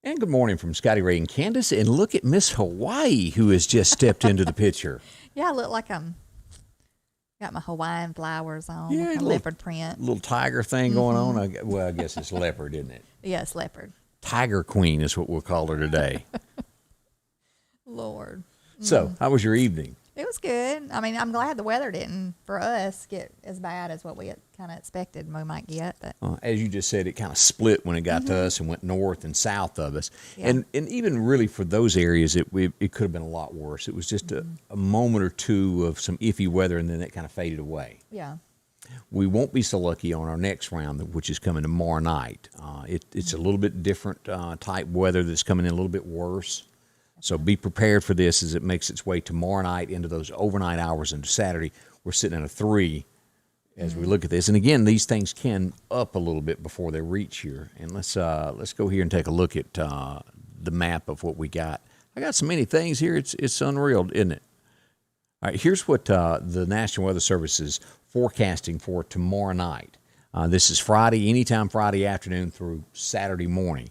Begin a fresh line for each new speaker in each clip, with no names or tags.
And good morning from Scotty Ray and Candace. And look at Miss Hawaii, who has just stepped into the picture.
Yeah, I look like I'm got my Hawaiian flowers on,
Yeah,
with my leopard print.
Little tiger thing going on. I guess it's leopard, isn't it?
Yes, leopard.
Tiger Queen is what we'll call her today.
Lord.
So, how was your evening?
It was good. I mean, I'm glad the weather didn't, for us, get as bad as what we had kind of expected we might get. But
As you just said, it kind of split when it got to us and went north and south of us.
Yeah.
And even really for those areas, it could have been a lot worse. It was just a moment or two of some iffy weather, and then it kind of faded away.
yeah,
We won't be so lucky on our next round, which is coming tomorrow night. It's a little bit different type weather that's coming in a little bit worse. So be prepared for this as it makes its way tomorrow night into those overnight hours into Saturday. We're sitting at a 3 as we look at this. And again, these things can up a little bit before they reach here. And let's go here and take a look at the map of what we got. I got so many things here. It's unreal, isn't it? All right, here's what the National Weather Service is forecasting for tomorrow night. This is Friday, anytime Friday afternoon through Saturday morning.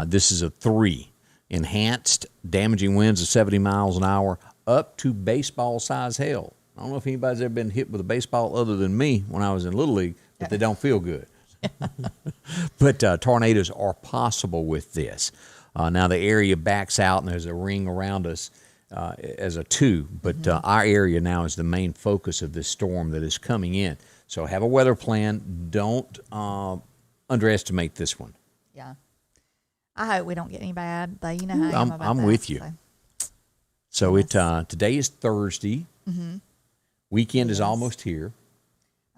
This is a 3. Enhanced, damaging winds of 70 miles an hour, up to baseball-size hail. I don't know if anybody's ever been hit with a baseball other than me when I was in Little League, but they don't feel good. But tornadoes are possible with this. Now, the area backs out, and there's a ring around us as a 2, but our area now is the main focus of this storm that is coming in. So have a weather plan. Don't underestimate this one.
yeah. I hope we don't get any bad, though. You know how I am about
I'm
that,
with you. So today is Thursday. Weekend is almost here.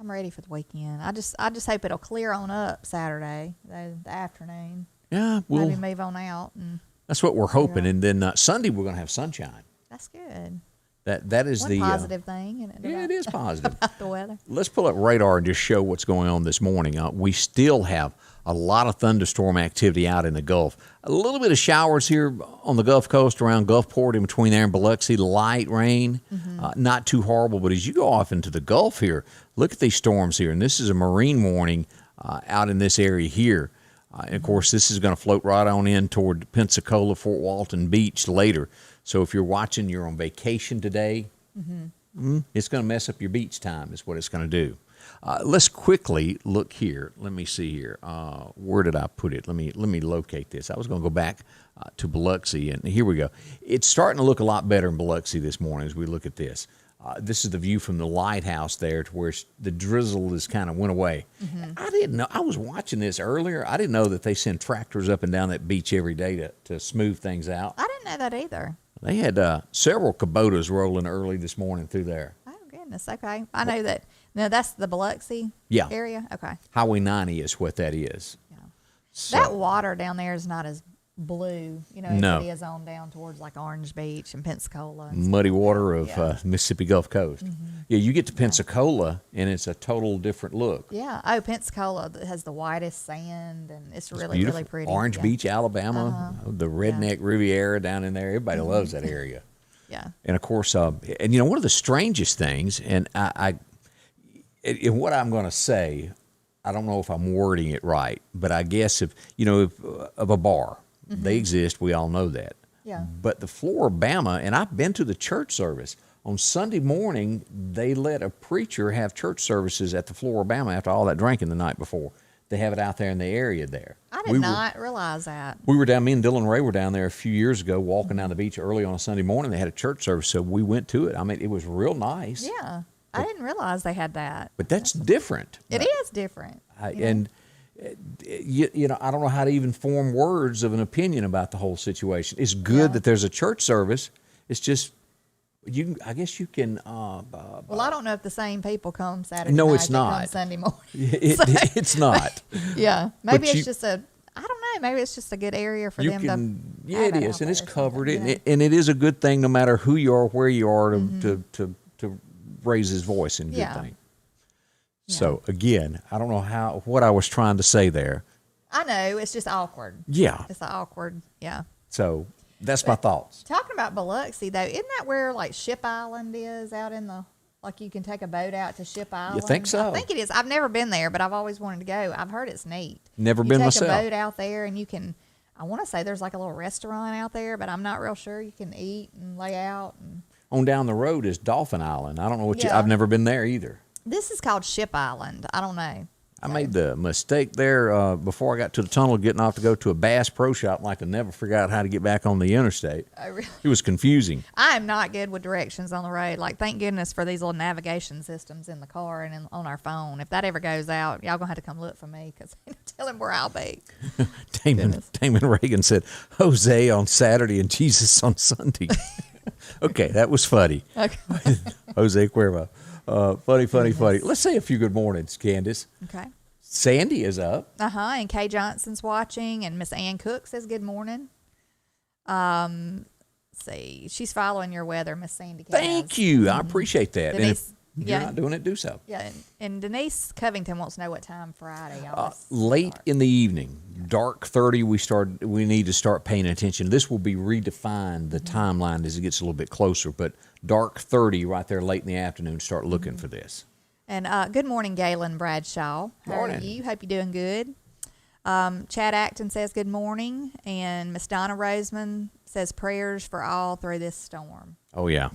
I'm ready for the weekend. I just hope it'll clear on up Saturday, the afternoon.
Yeah,
Maybe move on out, and
that's what we're hoping. And then Sunday we're going to have sunshine.
that's good.
That is
One
the
positive thing, isn't it?
Yeah, it is positive.
About the weather.
Let's pull up radar and just show what's going on this morning. We still have a lot of thunderstorm activity out in the Gulf. A little bit of showers here on the Gulf Coast around Gulfport, in between there and Biloxi. Light rain, not too horrible. But as you go off into the Gulf here, look at these storms here. And this is a marine warning out in this area here. And, of course, this is going to float right on in toward Pensacola, Fort Walton Beach later. So if you're watching, you're on vacation today, it's going to mess up your beach time is what it's going to do. Let's quickly look here. Let me see here. Where did I put it? Let me locate this. I was going to go back to Biloxi, and here we go. It's starting to look a lot better in Biloxi this morning as we look at this. This is the view from the lighthouse there to where the drizzle is kind of went away. I didn't know. I was watching this earlier. I didn't know that they send tractors up and down that beach every day to smooth things out.
I didn't know that either.
They had several Kubotas rolling early this morning through there.
Oh, goodness. Okay. I know that. No, that's the Biloxi area? Okay.
Highway 90 is what that is.
Yeah.
So,
That water down there is not as blue, as
No.
it is on down towards like Orange Beach and Pensacola. And
muddy water of Mississippi Gulf Coast. Yeah, you get to Pensacola, and it's a total different look.
yeah. Oh, Pensacola has the whitest sand, and it's really,
Beautiful.
really pretty.
Orange
Yeah.
Beach, Alabama, the redneck Riviera down in there. Everybody loves that area.
Yeah.
And, of course, one of the strangest things, and and what I'm going to say, I don't know if I'm wording it right, but I guess if of a bar, they exist, we all know that.
Yeah.
But the Floribama, and I've been to the church service, on Sunday morning, they let a preacher have church services at the Floribama after all that drinking the night before. They have it out there in the area there.
I did not realize that.
We were down, me and Dylan Ray were down there a few years ago walking down the beach early on a Sunday morning. They had a church service, so we went to it. I mean, it was real nice.
Yeah. I didn't realize they had that.
But that's different.
It is different.
And I don't know how to even form words of an opinion about the whole situation. It's good that there's a church service. It's just I guess you can.
Well, I don't know if the same people come Saturday
No,
night
it's
that
not.
come Sunday morning.
It's not.
Yeah, maybe
But
it's just I don't know. Maybe it's just a good area for them to.
Yeah, it is, and it's covered,
and
and it is a good thing no matter who you are, where you are, to raise his voice in good thing.
Yeah.
So again, I don't know what I was trying to say there.
I know it's just awkward.
Yeah.
It's awkward. Yeah.
So that's my thoughts.
Talking about Biloxi though, isn't that where like Ship Island is out in the? Like you can take a boat out to Ship Island?
You think so?
I think it is. I've never been there, but I've always wanted to go. I've heard it's neat.
Never
you
been
take
myself.
a boat out there and you can, I want to say there's like a little restaurant out there, but I'm not real sure. You can eat and lay out. And
On down the road is Dolphin Island. I don't know what
Yeah.
I've never been there either.
this is called Ship Island. I don't know.
I made the mistake there before I got to the tunnel getting off to go to a Bass Pro Shop. Like I never forgot how to get back on the interstate.
Oh, really?
It was confusing.
I am not good with directions on the road. Like, thank goodness for these little navigation systems in the car and on our phone. If that ever goes out, y'all gonna have to come look for me because I'm telling where I'll be.
Damon Reagan said, Jose on Saturday and Jesus on Sunday. Okay, that was funny.
Okay.
Jose Cuervo. Funny. Let's say a few good mornings, Candace.
Okay.
Sandy is up.
And Kay Johnson's watching, and Miss Ann Cook says good morning. Let's see, she's following your weather, Miss Sandy.
Thank you. I appreciate that.
Denise,
and if you're not doing it, do so.
Yeah, and Denise Covington wants to know what time Friday. Y'all
Late in the evening, dark 30. We need to start paying attention. This will be redefined the timeline as it gets a little bad closer, but dark 30 right there late in the afternoon. Start looking for this.
And good morning, Galen Bradshaw. How
Morning.
are you? Hope you're doing good. Chad Acton says good morning, and Miss Donna Roseman says prayers for all through this storm.
Oh yeah.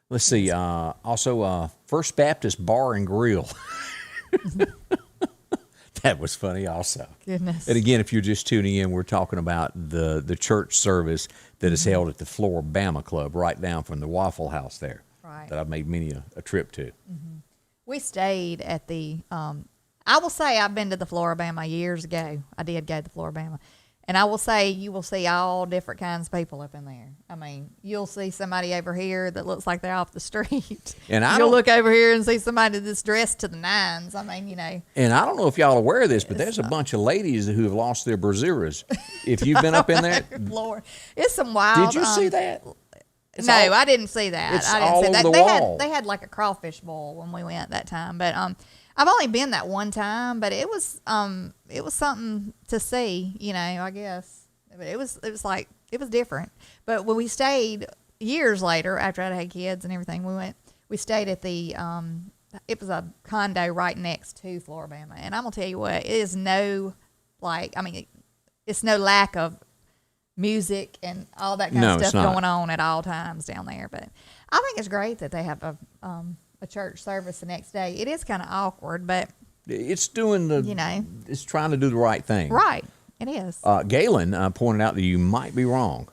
Let's see. Also, First Baptist Bar and Grill. That was funny also.
Goodness.
And again, if you're just tuning in, we're talking about the church service that is held at the Floribama Club right down from the Waffle House there.
Right.
That I've made many a trip to.
We stayed at the, I will say I've been to the Floribama years ago. I did go to the Floribama. And I will say you will see all different kinds of people up in there. I mean, you'll see somebody over here that looks like they're off the street.
And
you'll look over here and see somebody that's dressed to the nines. I mean, you know.
And I don't know if y'all are aware of this, but there's a bunch of ladies who have lost their brasiers. If you've been up in there.
Lord, it's some wild.
Did you see that?
I didn't see that.
It's
I didn't
all
see
over
that.
the
They
wall.
had like a crawfish bowl when we went that time, but I've only been that one time, but it was something to see, you know, I guess. But it was different. But when we stayed years later after I'd had kids and everything, we stayed at the it was a condo right next to Floribama, and I'm gonna tell you what, it is it's no lack of music and all that kind of stuff going on at all times down there. But I think it's great that they have a church service the next day. It is kind of awkward, but
it's doing it's trying to do the right thing.
Right, it is.
Galen pointed out that you might be wrong.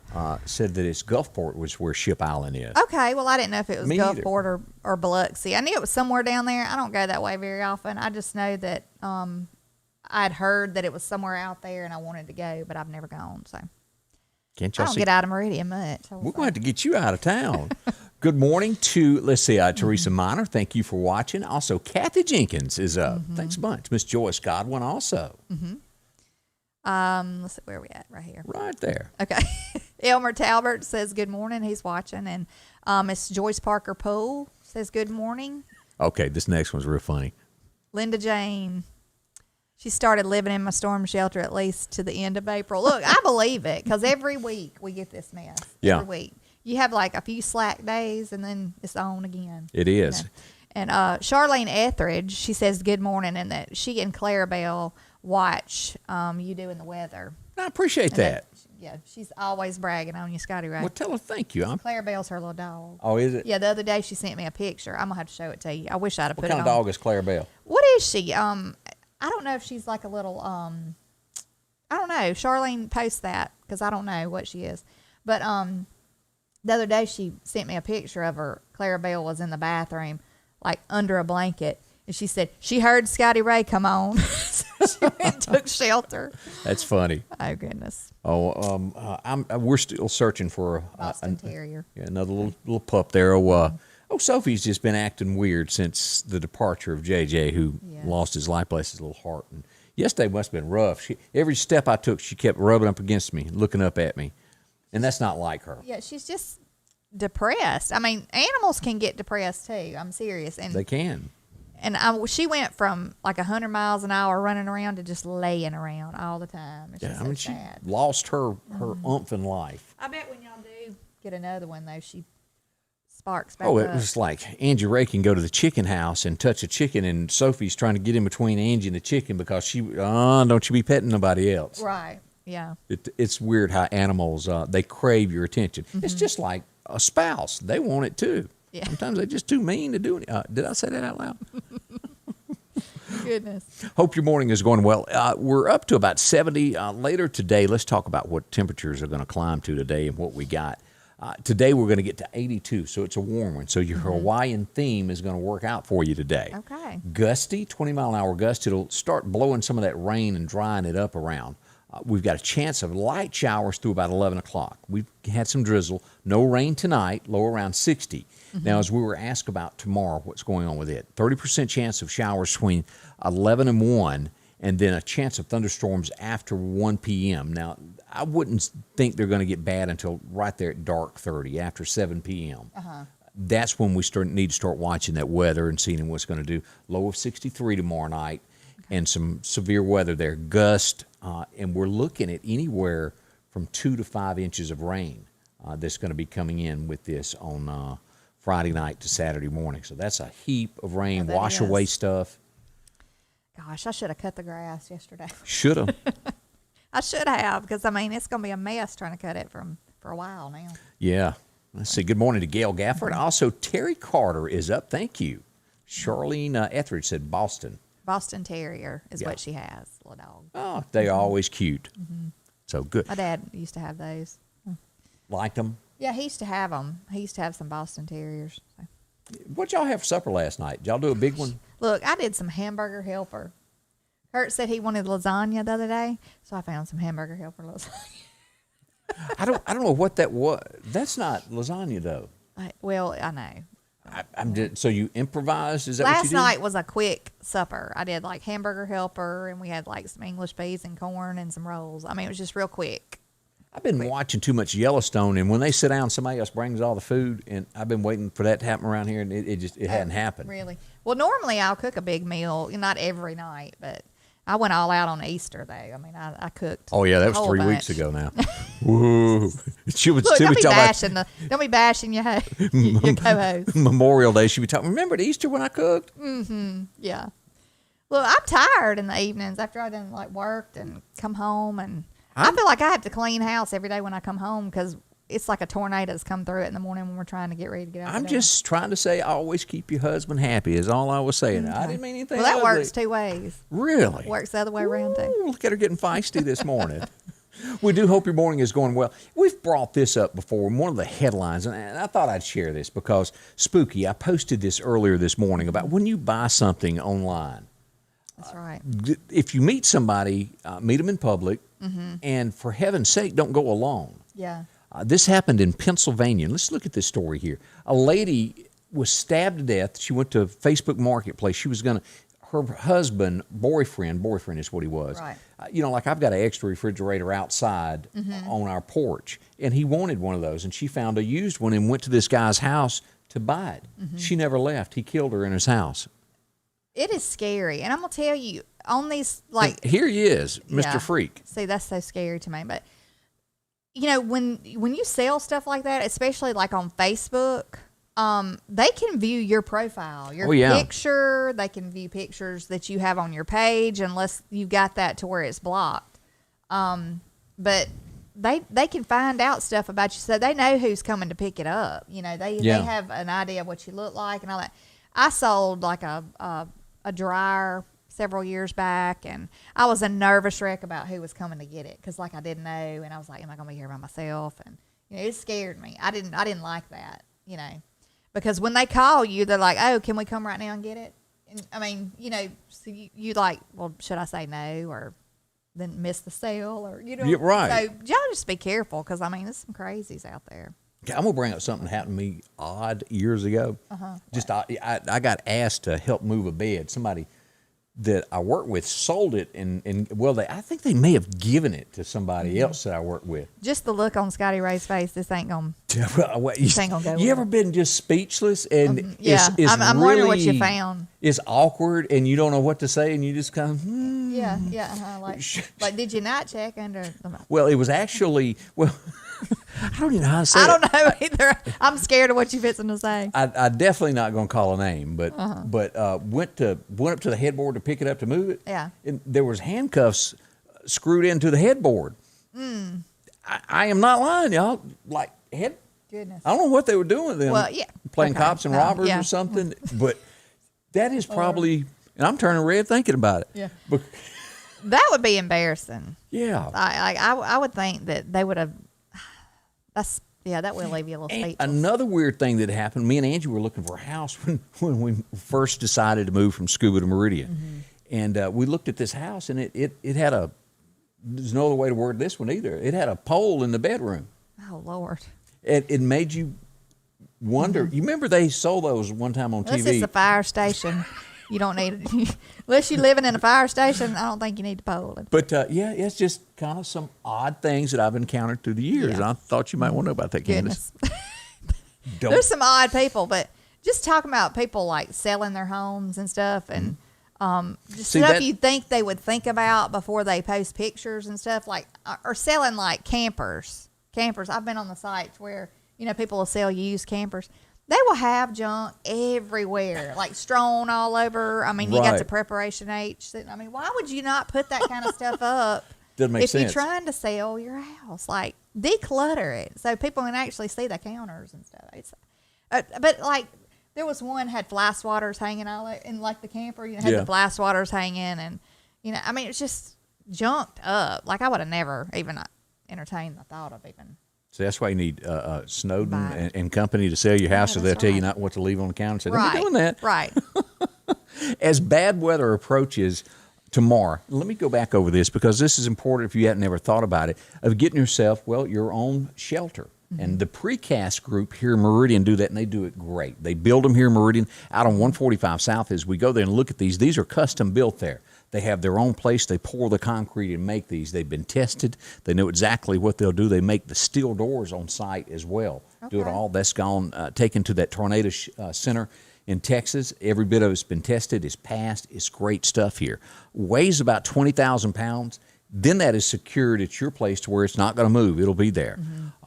Said that it's Gulfport was where Ship Island is.
Okay, well, I didn't know if it was
Me
Gulfport or Biloxi. I knew it was somewhere down there. I don't go that way very often. I just know that I'd heard that it was somewhere out there, and I wanted to go, but I've never gone, so.
Can't
I
y'all
don't
see?
get out of Meridian much.
We're going to have to get you out of town. Good morning to, Teresa Miner. Thank you for watching. Also, Kathy Jenkins is up. Thanks a bunch. Miss Joyce Godwin also.
Let's see, where are we at? Right here.
Right there.
Okay. Elmer Talbert says good morning. He's watching. And Miss Joyce Parker Poole says good morning.
Okay, this next one's real funny.
Linda Jane. She started living in my storm shelter at least to the end of April. Look, I believe it because every week we get this mess.
Yeah.
Every week. You have like a few slack days and then it's on again.
It is.
You know? And Charlene Etheridge, she says good morning and that she and Clarabelle watch you doing the weather.
I appreciate that.
Yeah, she's always bragging on you, Scotty Ray.
Well, tell her thank you.
Clarabelle's her little dog.
Oh, is it?
Yeah, the other day she sent me a picture. I'm going to have to show it to you. I wish I'd have
What
put
kind
it
of
on.
dog is Clarabelle?
What is she? I don't know if she's like a little, I don't know. Charlene posts that because I don't know what she is. But the other day she sent me a picture of her. Clarabelle was in the bathroom, like under a blanket. And she said, she heard Scotty Ray come on. So she went and took shelter.
That's funny.
Oh, goodness.
Oh, we're still searching for
Boston Terrier.
Yeah, another little pup there. Sophie's just been acting weird since the departure of JJ, who lost his life, bless his little heart. And yesterday must have been rough. Every step I took, she kept rubbing up against me, looking up at me. And that's not like her.
Yeah, she's just depressed. I mean, animals can get depressed too. I'm serious. And
They can.
And she went from like 100 miles an hour running around to just laying around all the time. It's just so
she
sad.
lost her oomph in life.
I bet when y'all do get another one, though, she sparks back
Oh,
up.
it was like Angie Ray can go to the chicken house and touch a chicken, and Sophie's trying to get in between Angie and the chicken because don't you be petting nobody else.
Right. Yeah.
It's weird how animals, they crave your attention. It's
Mm-hmm.
just like a spouse. They want it too.
Yeah.
Sometimes they're just too mean to do it. Did I say that out loud?
Goodness.
Hope your morning is going well. We're up to about 70. Later today, let's talk about what temperatures are going to climb to today and what we got. Today, we're going to get to 82, so it's a warm one. So your Hawaiian theme is going to work out for you today.
Okay.
Gusty, 20-mile-an-hour gust. It'll start blowing some of that rain and drying it up around. We've got a chance of light showers through about 11 o'clock. We've had some drizzle. No rain tonight, low around 60. Now, as we were asked about tomorrow, what's going on with it? 30% chance of showers between 11 and 1, and then a chance of thunderstorms after 1 p.m. Now, I wouldn't think they're going to get bad until right there at dark 30, after 7 p.m. That's when we need to start watching that weather and seeing what's going to do. Low of 63 tomorrow night, and some severe weather there. Gust, and we're looking at anywhere from 2 to 5 inches of rain that's going to be coming in with this on Friday night to Saturday morning. So that's a heap of rain,
Yeah, that
wash
is.
away stuff.
Gosh, I should have cut the grass yesterday.
Should have.
I should have, because, I mean, it's going to be a mess trying to cut it for a while now.
Yeah. Let's see. Good morning to Gail Gafford. Also, Terry Carter is up. Thank you. Charlene Etheridge said Boston.
Boston Terrier is
Yeah.
what she has, little dog.
Oh, they are always cute. So good.
My dad used to have those.
Liked them.
Yeah, he used to have them. He used to have some Boston Terriers. So.
What y'all have for supper last night? Did y'all do a big one?
Look, I did some hamburger helper. Kurt said he wanted lasagna the other day, so I found some hamburger helper lasagna.
I don't know what that was. That's not lasagna though.
Well, I know.
So you improvised? Is that what you
Last
did?
night was a quick supper. I did like hamburger helper, and we had like some English peas and corn and some rolls. I mean, it was just real quick.
I've been watching too much Yellowstone, and when they sit down, somebody else brings all the food, and I've been waiting for that to happen around here, and it hadn't happened.
Really? Well, normally I'll cook a big meal, not every night, but I went all out on Easter though. I mean, I cooked.
Oh yeah, that was
a whole
3
bunch.
weeks ago now. Woo! She would
Look,
still
don't
be
be
talking
bashing your co-host.
about Memorial Day. She'd be talking. Remember the Easter when I cooked?
Yeah. Look, I'm tired in the evenings after I done like worked and come home, and I feel like I have to clean house every day when I come home because it's like a tornado's come through it in the morning when we're trying to get ready to get out.
I'm
the door.
just trying to say, always keep your husband happy. Is all I was saying. I didn't mean anything.
Well, that
ugly.
works two ways.
Really?
Works the other way around too.
Ooh, look at her getting feisty this morning. We do hope your morning is going well. We've brought this up before in one of the headlines, and I thought I'd share this because spooky. I posted this earlier this morning about when you buy something online.
That's right.
If you meet somebody, meet them in public, and for heaven's sake, don't go alone.
Yeah.
This happened in Pennsylvania. Let's look at this story here. A lady was stabbed to death. She went to Facebook Marketplace. She was going to, her husband, boyfriend is what he was.
Right.
Like I've got an extra refrigerator outside on our porch, and he wanted one of those, and she found a used one and went to this guy's house to buy it. She never left. He killed her in his house.
It is scary, and I'm gonna tell you on these like.
And here he is, Mr.
Yeah.
Freak.
See, that's so scary to me, but you know when you sell stuff like that, especially like on Facebook, they can view your profile, your picture. They can view pictures that you have on your page, unless you've got that to where it's blocked. But they can find out stuff about you, so they know who's coming to pick it up. You know, they have an idea of what you look like and all that. I sold like a dryer several years back, and I was a nervous wreck about who was coming to get it because, like, I didn't know, and I was like, "Am I going to be here by myself?" And it scared me. I didn't like that, because when they call you, they're like, "Oh, can we come right now and get it?" And I mean, so you like, well, should I say no or then miss the sale or
Yeah, right.
So y'all just be careful because I mean, there's some crazies out there.
I'm gonna bring up something that happened to me odd years ago. Just I got asked to help move a bed. Somebody that I work with sold it, and I think they may have given it to somebody else that I work with.
Just the look on Scotty Ray's face. This ain't gonna.
Ain't
gonna go
you ever been just speechless and
yeah,
it's
I'm
really,
wondering what you found.
It's awkward and you don't know what to say and you just kind of
Yeah. Like did you not check under?
Well, it was actually I don't even know how to say
I don't know either. I'm scared of what you're fixing to say.
I definitely not going to call a name, but went up to the headboard to pick it up to move it.
Yeah.
And there was handcuffs screwed into the headboard. I am not lying, y'all. Like,
Goodness.
I don't know what they were doing with them.
Well, yeah.
Playing
Okay.
cops and robbers
yeah.
or something. But that is probably, and I'm turning red thinking about it.
Yeah.
But,
That would be embarrassing.
yeah.
I would think that they would have. That would leave you a little
And
speechless.
another weird thing that happened, me and Angie were looking for a house when we first decided to move from Scuba to Meridian. And we looked at this house, and it had there's no other way to word this one either. It had a pole in the bedroom.
Oh, Lord.
It made you wonder. You remember they sold those one time on
This
TV?
is a fire station. You don't need it. Unless you're living in a fire station, I don't think you need to pole it.
But, it's just kind of some odd things that I've encountered through the years.
Yeah.
And I thought you might want to know about that, Candace.
Goodness.
Don't-
There's some odd people, but just talking about people like selling their homes and stuff and just
See,
stuff
that-
you think they would think about before they post pictures and stuff, like, or selling like campers. I've been on the sites where, people will sell used campers. They will have junk everywhere, like strewn all over. I mean, you got
Right.
the Preparation H. I mean, why would you not put that kind of stuff up
Doesn't make
if
sense.
you're trying to sell your house? Like, declutter it so people can actually see the counters and stuff. But like, there was one had fly swatters hanging all in like the camper. Had
Yeah.
the fly swatters hanging, and I mean, it's just junked up. Like, I would have never even entertained the thought of even.
So that's why you need Snowden
Buy
and company to sell your house, so they'll
that's
tell you
right.
not what to leave on the counter. Say, don't
Right.
be doing that.
Right.
As bad weather approaches tomorrow, let me go back over this because this is important if you hadn't ever thought about it, of getting yourself, your own shelter. And the precast group here in Meridian do that, and they do it great. They build them here in Meridian out on 145 South. As we go there and look at these are custom built there. They have their own place. They pour the concrete and make these. They've been tested. They know exactly what they'll do. They make the steel doors on site as well. Do it
Okay.
all. That's gone, taken to that tornado center in Texas. Every bit of it's been tested. It's passed. It's great stuff here. Weighs about 20,000 pounds. Then that is secured at your place to where it's not going to move. It'll be there.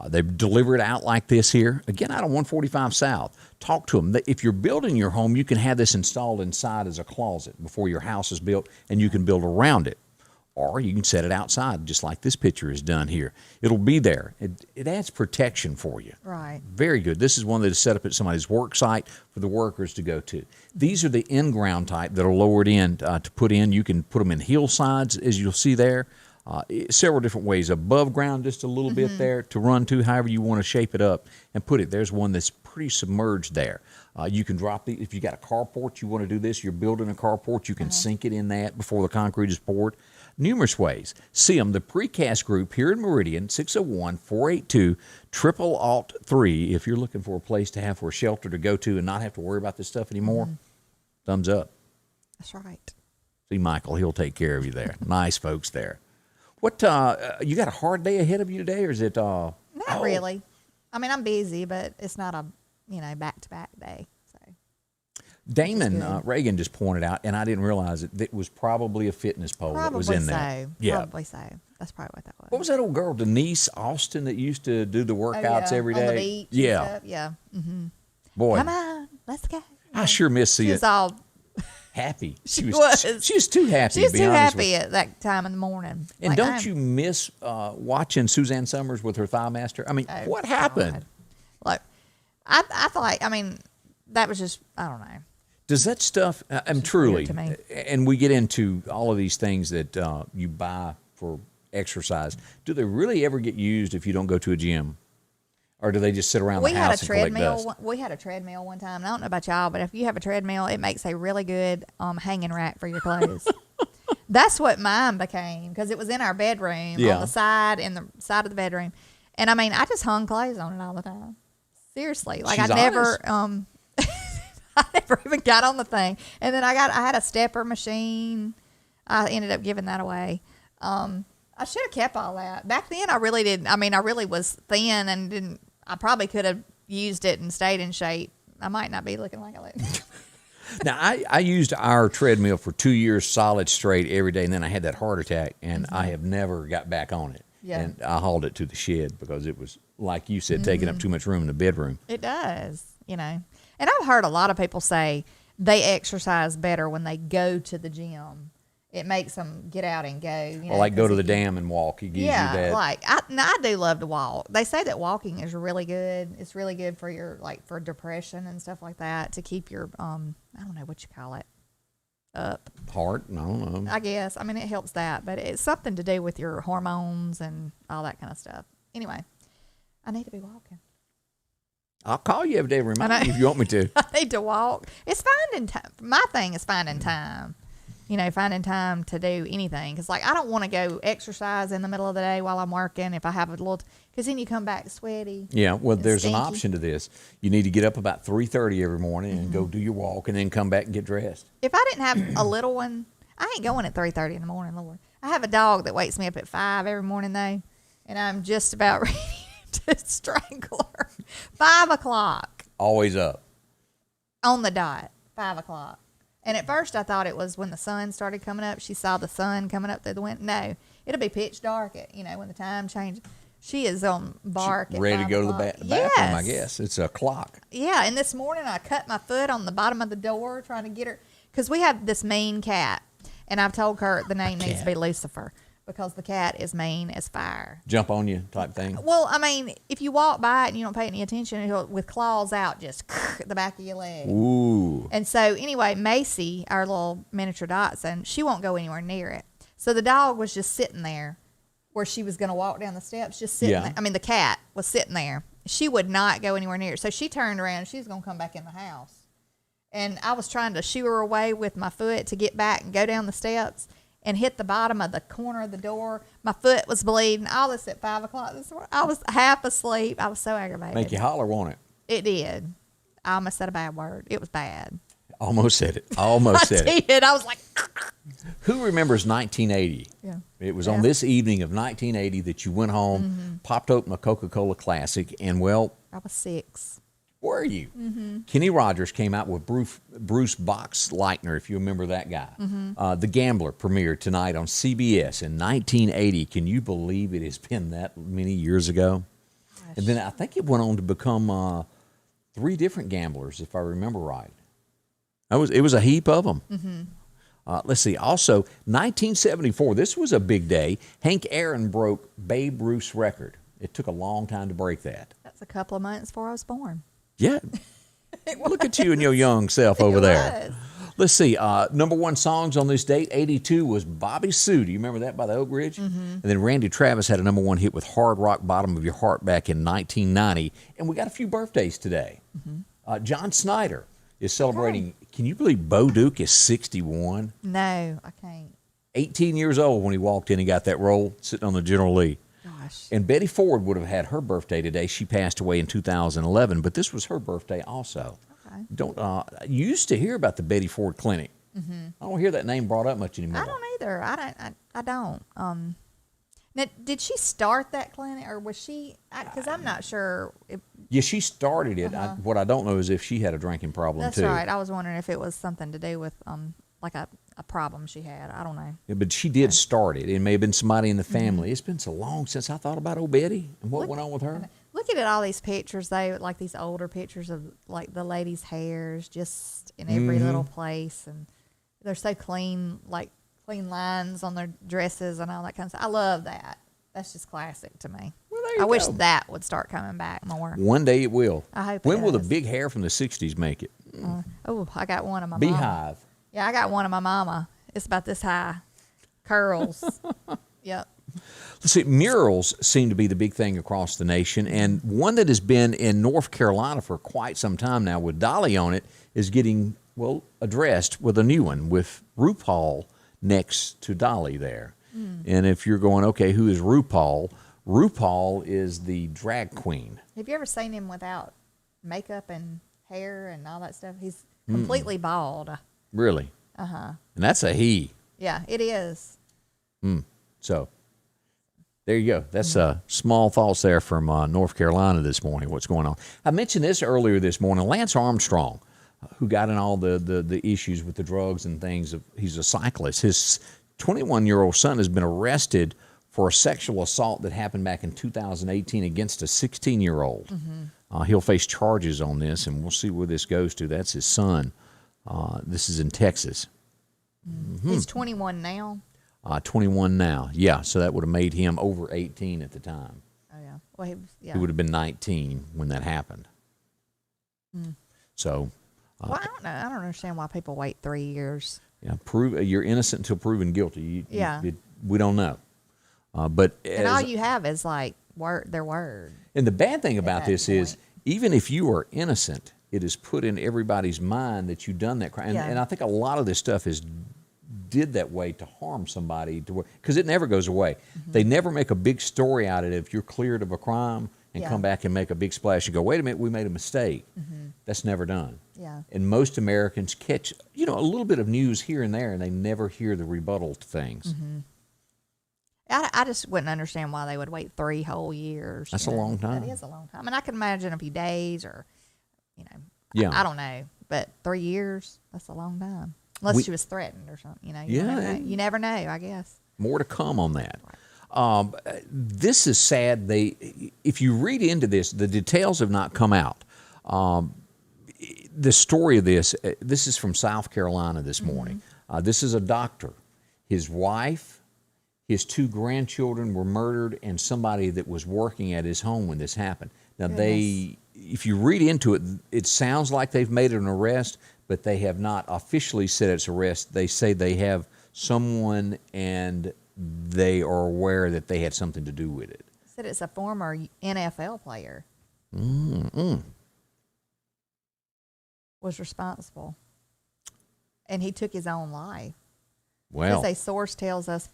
They deliver it out like this here. Again, out on 145 South. Talk to them. If you're building your home, you can have this installed inside as a closet before your house is built, and you can build around it. Or you can set it outside, just like this picture is done here. It'll be there. It adds protection for you.
Right.
Very good. This is one that is set up at somebody's work site for the workers to go to. These are the in-ground type that are lowered in to put in. You can put them in hillsides, as you'll see there. Several different ways. Above ground, just a little bit there to run to, however you want to shape it up and put it. There's one that's pretty submerged there. You can drop if you got a carport, you want to do this, you're building a carport, you can sink it in that before the concrete is poured. Numerous ways. See them, the Precast Group here in Meridian, 601-482-0003. If you're looking for a place to have for a shelter to go to and not have to worry about this stuff anymore, thumbs up.
That's right.
See Michael, he'll take care of you there. Nice folks there. What, you got a hard day ahead of you today, or is it?
Not really. I mean, I'm busy, but it's not a back-to-back day. So
Damon
good.
Reagan just pointed out, and I didn't realize it, that it was probably a fitness pole that was in there. Yeah.
Probably so. That's probably what that was.
What was that old girl, Denise Austin, that used to do the workouts every day?
On the beach. And
Yeah.
stuff. Yeah. Mm-hmm.
Boy,
Come on, let's go.
I sure miss
She
seeing
was all.
happy.
She was.
She was too happy.
She was
to be
too
honest with
happy
you.
at that time in the morning.
And don't you miss watching Suzanne Summers with her Thighmaster? I mean, what happened?
Look, I thought. I mean, that was just. I don't know.
Does that stuff? I'm
just
truly,
weird to me.
and we get into all of these things that you buy for exercise. Do they really ever get used if you don't go to a gym, or do they just sit around
We
the
had
house
a
and collect
treadmill.
dust?
We had a treadmill one time. And I don't know about y'all, but if you have a treadmill, it makes a really good hanging rack for your clothes. That's what mine became because it was in our bedroom on the side, in the side of the bedroom, and I mean, I just hung clothes on it all the time. Seriously, like
She's
I never,
honest.
I never even got on the thing. And then I had a stepper machine. I ended up giving that away. I should have kept all that. Back then, I really didn't. I mean, I really was thin and didn't. I probably could have used it and stayed in shape. I might not be looking like I look.
Now, I used our treadmill for 2 years solid straight every day, and then I had that heart attack, and I have never got back on it.
Yeah.
And I hauled it to the shed because it was, like you said, taking up too much room in the bedroom.
It does, And I've heard a lot of people say they exercise better when they go to the gym it makes them get out and go. You know,
Or like go
'cause
to the
it-
dam and walk. It gives you that.
like I do love to walk. They say that walking is really good. It's really good for your for depression and stuff like that, to keep your I don't know what you call it, up.
Heart? I don't know.
I guess. I mean, it helps that, but it's something to do with your hormones and all that kind of stuff. Anyway, I need to be walking.
I'll call you every day. Remind me if you want me to.
I need to walk. It's finding time. My thing is finding time. You know, finding time to do anything. Because, I don't want to go exercise in the middle of the day while I'm working if I have a little... Because then you come back sweaty.
Yeah, well, there's an
stinky.
option to this. You need to get up about 3:30 every morning and go do your walk and then come back and get dressed.
If I didn't have a little one, I ain't going at 3:30 in the morning, Lord. I have a dog that wakes me up at 5 every morning, though, and I'm just about ready to strangle her. 5 o'clock
Always up.
on the dot, 5 o'clock. And at first I thought it was when the sun started coming up. She saw the sun coming up through the window. No, it'll be pitch dark when the time changes. She is on bark at
Ready to
5
go to the
o'clock.
bathroom, I
Yes.
guess. It's a clock.
Yeah, and this morning I cut my foot on the bottom of the door trying to get her, because we have this mean cat, and I've told her the name needs to be Lucifer, because the cat is mean as fire.
Jump on you type thing.
Well, I mean, if you walk by it and you don't pay any attention, he'll, with claws out, just the back of your leg.
Ooh.
And so, anyway, Macy, our little miniature dachshund, she won't go anywhere near it. So the dog was just sitting there where she was going to walk down the steps, just sitting there. I mean, the cat was sitting there. She would not go anywhere near it. So she turned around and she was going to come back in the house. And I was trying to shoo her away with my foot to get back and go down the steps, and hit the bottom of the corner of the door. My foot was bleeding. All this at 5 o'clock this morning. I was half asleep. I was so aggravated.
Make you holler, won't it?
It did. I almost said a bad word. It was bad.
Almost said it. Almost said it.
I did. I was like...
Who remembers 1980?
Yeah.
It was on this evening of 1980 that you went home, popped open a Coca-Cola Classic, and, well...
I was 6.
Were you? Mm-hmm. Kenny Rogers came out with Bruce Boxleitner, if you remember that guy. Mm-hmm. The Gambler premiered tonight on CBS in 1980. Can you believe it has been that many years ago? Gosh. And then I think it went on to become 3 different gamblers, if I remember right. It was a heap of them. Mm-hmm. Let's see. Also, 1974, this was a big day. Hank Aaron broke Babe Ruth's record. It took a long time to break that.
That's a couple of months before I was born.
Yeah. Look at you and your young self over there. Let's see. Number 1 songs on this date, 82, was Bobby Sue. Do you remember that by the Oak Ridge? Mm-hmm. And then Randy Travis had a number 1 hit with Hard Rock Bottom of Your Heart back in 1990. And we got a few birthdays today. Mm-hmm. John Snyder is celebrating. Can you believe Bo Duke is 61?
No, I can't.
18 years old when he walked in and got that role sitting on the General Lee.
Gosh.
And Betty Ford would have had her birthday today. She passed away in 2011, but this was her birthday also. Okay. You used to hear about the Betty Ford Clinic. Mm-hmm. I don't hear that name brought up much anymore.
I don't either. I don't. Now, did she start that clinic, or was she? Because I'm not sure.
Yeah, she started it. What I don't know is if she had a drinking problem
That's
too.
right. I was wondering if it was something to do with like a problem she had. I don't know.
Yeah, but she did start it. It may have been somebody in the family. Mm-hmm. It's been so long since I thought about old Betty and what went on with her.
Looking at all these pictures, though, like these older pictures of like the ladies' hairs just in every little place, and they're so clean, like clean lines on their dresses and all that kind of stuff. I love that. That's just classic to me.
Well, there you
I wish
go.
that would start coming back more.
One day it will.
I hope
When
it
will the
does.
big hair from the 60s make it?
I got one of my
Beehive.
mama. Yeah, I got one of my mama. It's about this high. Curls. Yep.
Let's see, murals seem to be the big thing across the nation, and one that has been in North Carolina for quite some time now with Dolly on it is getting, well, addressed with a new one with RuPaul next to Dolly there. And if you're going, okay, who is RuPaul? RuPaul is the drag queen.
Have you ever seen him without makeup and hair and all that stuff? He's completely bald.
Really?
Uh-huh.
And that's a he.
Yeah, it is.
So there you go. That's small thoughts there from North Carolina this morning, what's going on. I mentioned this earlier this morning. Lance Armstrong, who got in all the issues with the drugs and things, he's a cyclist. His 21-year-old son has been arrested for a sexual assault that happened back in 2018 against a 16-year-old. Mm-hmm. He'll face charges on this, and we'll see where this goes to. That's his son. This is in Texas.
He's 21 now.
21 now. Yeah, so that would have made him over 18 at the time.
Oh yeah. Well,
He would have been 19 when that happened. So.
Well, I don't know. I don't understand why people wait 3 years.
Yeah, you're innocent until proven guilty. We don't know. But
and all you have is like their word.
And the bad thing about this
point.
is, even if you are innocent, it is put in everybody's mind that you've done that crime. And I think a lot of this stuff is did that way to harm somebody, because it never goes away. They never make a big story out of it if you're cleared of a crime and come back and make a big splash and go, wait a minute, we made a mistake. That's never done.
Yeah.
And most Americans catch, a little bit of news here and there, and they never hear the rebuttal to things.
I just wouldn't understand why they would wait 3 whole years.
That's a long time.
That is a long time. And I can imagine a few days or,
Yeah.
I don't know. But 3 years, that's a long time. Unless she was threatened or something, You never know, I guess.
More to come on that. This is sad. If you read into this, the details have not come out. The story of this is from South Carolina this morning. This is a doctor. His wife, his 2 grandchildren were murdered, and somebody that was working at his home when this happened. Now, if you read into it, it sounds like they've made an arrest, but they have not officially said it's arrest. They say they have someone, and they are aware that they had something to do with it.
Said it's a former NFL player. Was responsible. And he took his own life.
Well,
as a source tells us,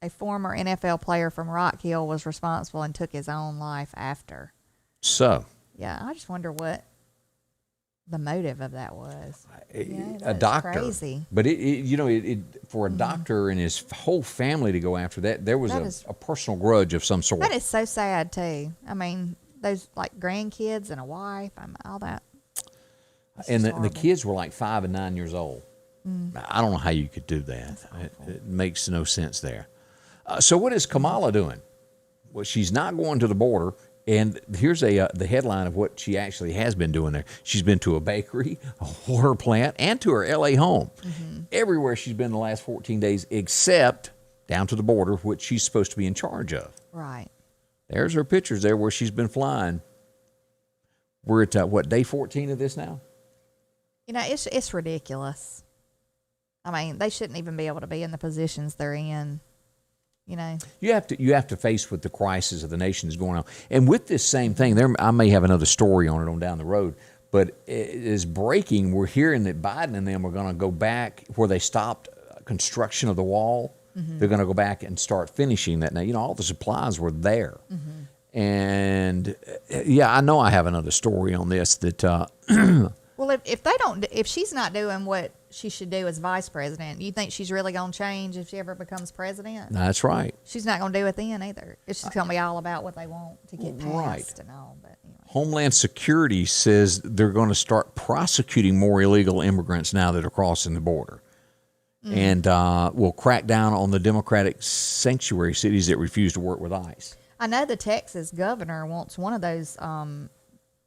a former NFL player from Rock Hill was responsible and took his own life after.
So.
Yeah, I just wonder what the motive of that was.
A doctor.
Crazy.
But for a doctor and his whole family to go after that, there was a personal grudge of some sort.
That is so sad too. I mean, those like grandkids and a wife, all that.
And the kids were like 5 and 9 years old. I don't know how you could do that. It makes no sense there. So what is Kamala doing? Well, she's not going to the border. And here's the headline of what she actually has been doing there. She's been to a bakery, a water plant, and to her L.A. home. Everywhere she's been the last 14 days, except down to the border, which she's supposed to be in charge of.
Right.
There's her pictures there where she's been flying. We're at, day 14 of this now?
It's ridiculous. I mean, they shouldn't even be able to be in the positions they're in.
You have to face with the crisis of the nation is going on. And with this same thing, I may have another story on it on down the road, but it is breaking. We're hearing that Biden and them are going to go back where they stopped construction of the wall. They're going to go back and start finishing that. Now, all the supplies were there. And I know I have another story on this that.
Well, if she's not doing what she should do as vice president, do you think she's really going to change if she ever becomes president?
That's right.
She's not going to do it then either. It's just going to be all about what they want to get passed and all. But anyway.
Homeland Security says they're going to start prosecuting more illegal immigrants now that are crossing the border. And will crack down on the Democratic sanctuary cities that refuse to work with ICE.
I know the Texas governor wants one of those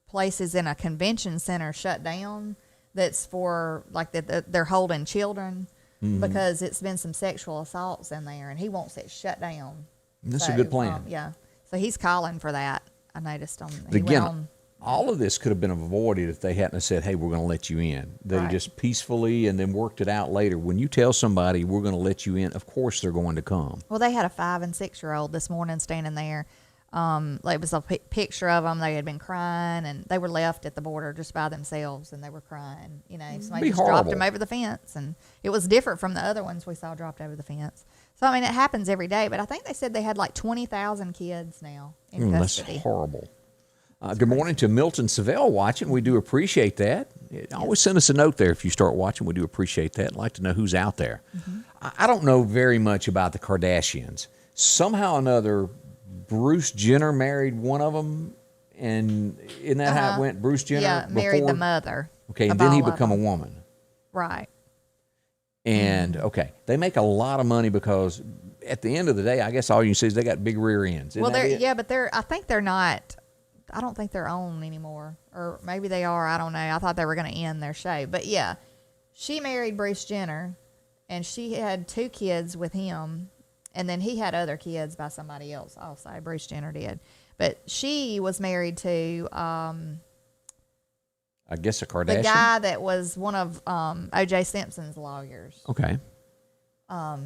places in a convention center shut down that's for like that they're holding children because it's been some sexual assaults in there, and he wants it shut down.
That's a good plan.
So he's calling for that. I noticed
all of this could have been avoided if they hadn't said, hey, we're going to let you in. They just peacefully and then worked it out later. When you tell somebody we're going to let you in, of course they're going to come.
Well, they had a 5 and 6 year old this morning standing there. It was a picture of them. They had been crying, and they were left at the border just by themselves, and they were crying. Somebody just dropped them over the fence, and it was different from the other ones we saw dropped over the fence. So, I mean, it happens every day, but I think they said they had like 20,000 kids now in custody.
That's horrible. Good morning to Milton Savell watching. We do appreciate that. Always send us a note there if you start watching. We do appreciate that. I'd like to know who's out there. I don't know very much about the Kardashians. Somehow or another, Bruce Jenner married one of them, and isn't that how it went? Bruce Jenner
married the mother.
Okay, and then he become a woman.
Right.
And, they make a lot of money because at the end of the day, I guess all you can say is they got big rear ends.
But I think they're not. I don't think they're on anymore. Or maybe they are. I don't know. I thought they were going to end their show. But, she married Bruce Jenner, and she had 2 kids with him, and then he had other kids by somebody else also. Bruce Jenner did. But she was married to
I guess a Kardashian.
the guy that was one of O.J. Simpson's lawyers.
Okay.
I